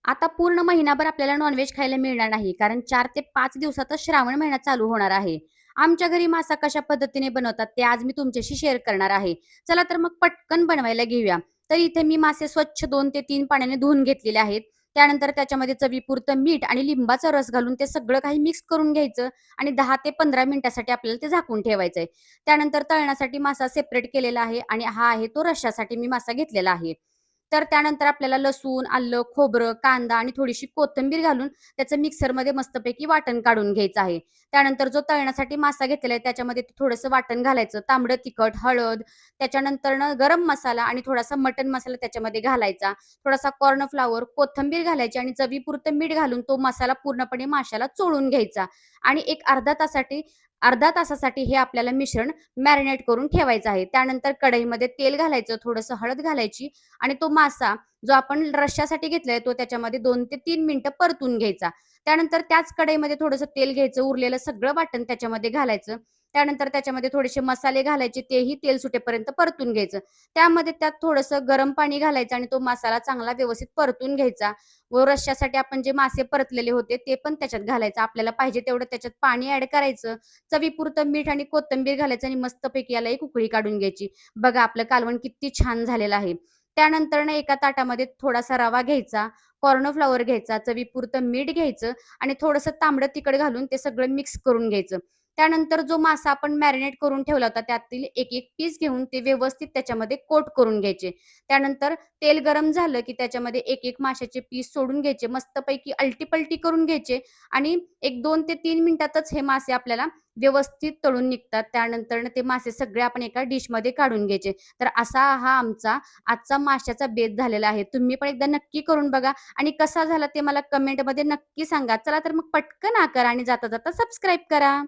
आता पूर्ण महिनाभर आपल्याला नॉन-व्हेज खायला मिळणार नाही. कारण 4 ते 5 दिवसातच श्रावण महिना चालू होणार आहे. आमच्या घरी मासा कशा पद्धतीने बनवतात ते आज मी तुमच्याशी शेअर करणार आहे. चला तर मग पटकन बनवायला घेऊया. तर इथे मी मासे स्वच्छ 2 ते 3 पाण्याने धुवून घेतलेले आहेत. त्यानंतर त्याच्यामध्ये चवीपुरतं मीठ आणि लिंबाचा रस घालून ते सगळं काही मिक्स करून घ्यायचं आणि 10 ते 15 मिनिटासाठी आपल्याला ते झाकून ठेवायचंय. त्यानंतर तळण्यासाठी मासा सेपरेट केलेला आहे आणि हा आहे तो रश्श्यासाठी मी मासा घेतलेला आहे. तर त्यानंतर आपल्याला लसूण, आलं, खोबरं, कांदा आणि थोडीशी कोथिंबीर घालून त्याचं मिक्सरमध्ये मस्तपैकी वाटण काढून घ्यायचं आहे. त्यानंतर जो तळण्यासाठी मासा घेतलेला आहे त्याच्यामध्ये थोडंसं वाटण घालायचं. तांबडं तिखट, हळद, त्याच्यानंतरनं गरम मसाला आणि थोडासा मटण मसाला त्याच्यामध्ये घालायचा. थोडासा कॉर्न फ्लॉवर, कोथिंबीर घालायची आणि चवीपुरतं मीठ घालून तो मसाला पूर्णपणे माशाला चोळून घ्यायचा आणि एक अर्ध्या तासासाठी हे आपल्याला मिश्रण मॅरिनेट करून ठेवायचं आहे. त्यानंतर कढईमध्ये तेल घालायचं, थोडंसं हळद घालायची आणि तो मासा जो आपण रश्श्यासाठी घेतलाय तो त्याच्यामध्ये 2 ते 3 मिनिटं परतून घ्यायचा. त्यानंतर त्याच कढईमध्ये थोडंसं तेल घ्यायचं, उरलेलं सगळं वाटण त्याच्यामध्ये घालायचं. त्यानंतर त्याच्यामध्ये थोडेसे मसाले घालायचे, तेही तेल सुटेपर्यंत परतून घ्यायचं. त्यात थोडंसं गरम पाणी घालायचं आणि तो मसाला चांगला व्यवस्थित परतून घ्यायचा व रश्श्यासाठी आपण जे मासे परतलेले होते ते पण त्याच्यात घालायचं. आपल्याला पाहिजे तेवढं त्याच्यात पाणी ॲड करायचं. चवीपुरतं मीठ आणि कोथिंबीर घालायचं आणि मस्तपैकी याला एक उकळी काढून घ्यायची. बघा आपलं कालवण किती छान झालेलं आहे. त्यानंतर ना एका ताटामध्ये थोडासा रवा घ्यायचा, कॉर्न फ्लोअर घ्यायचा, चवीपुरतं मीठ घ्यायचं आणि थोडंसं तांबडं तिखट घालून ते सगळं मिक्स करून घ्यायचं. त्यानंतर जो मासा आपण मॅरिनेट करून ठेवला होता त्यातील एक-एक पीस घेऊन ते व्यवस्थित त्याच्यामध्ये कोट करून घ्यायचे. त्यानंतर तेल गरम झालं, की त्याच्यामध्ये एक-एक माशाचे पीस सोडून घ्यायचे. मस्तपैकी अलटी करून घ्यायचे आणि एक 2 ते 3 मिनिटातच हे मासे आपल्याला व्यवस्थित तळून निघतात. त्यानंतरनं ते मासे सगळे आपण एका डिशमध्ये काढून घ्यायचे. तर असा हा आमचा आजचा माशाचा बेत झालेला आहे. तुम्ही पण एकदा नक्की करून बघा आणि कसा झाला ते मला कमेंटमध्ये नक्की सांगा. चला तर मग पटकन करा आणि जाता-जाता सबस्क्राईब करा.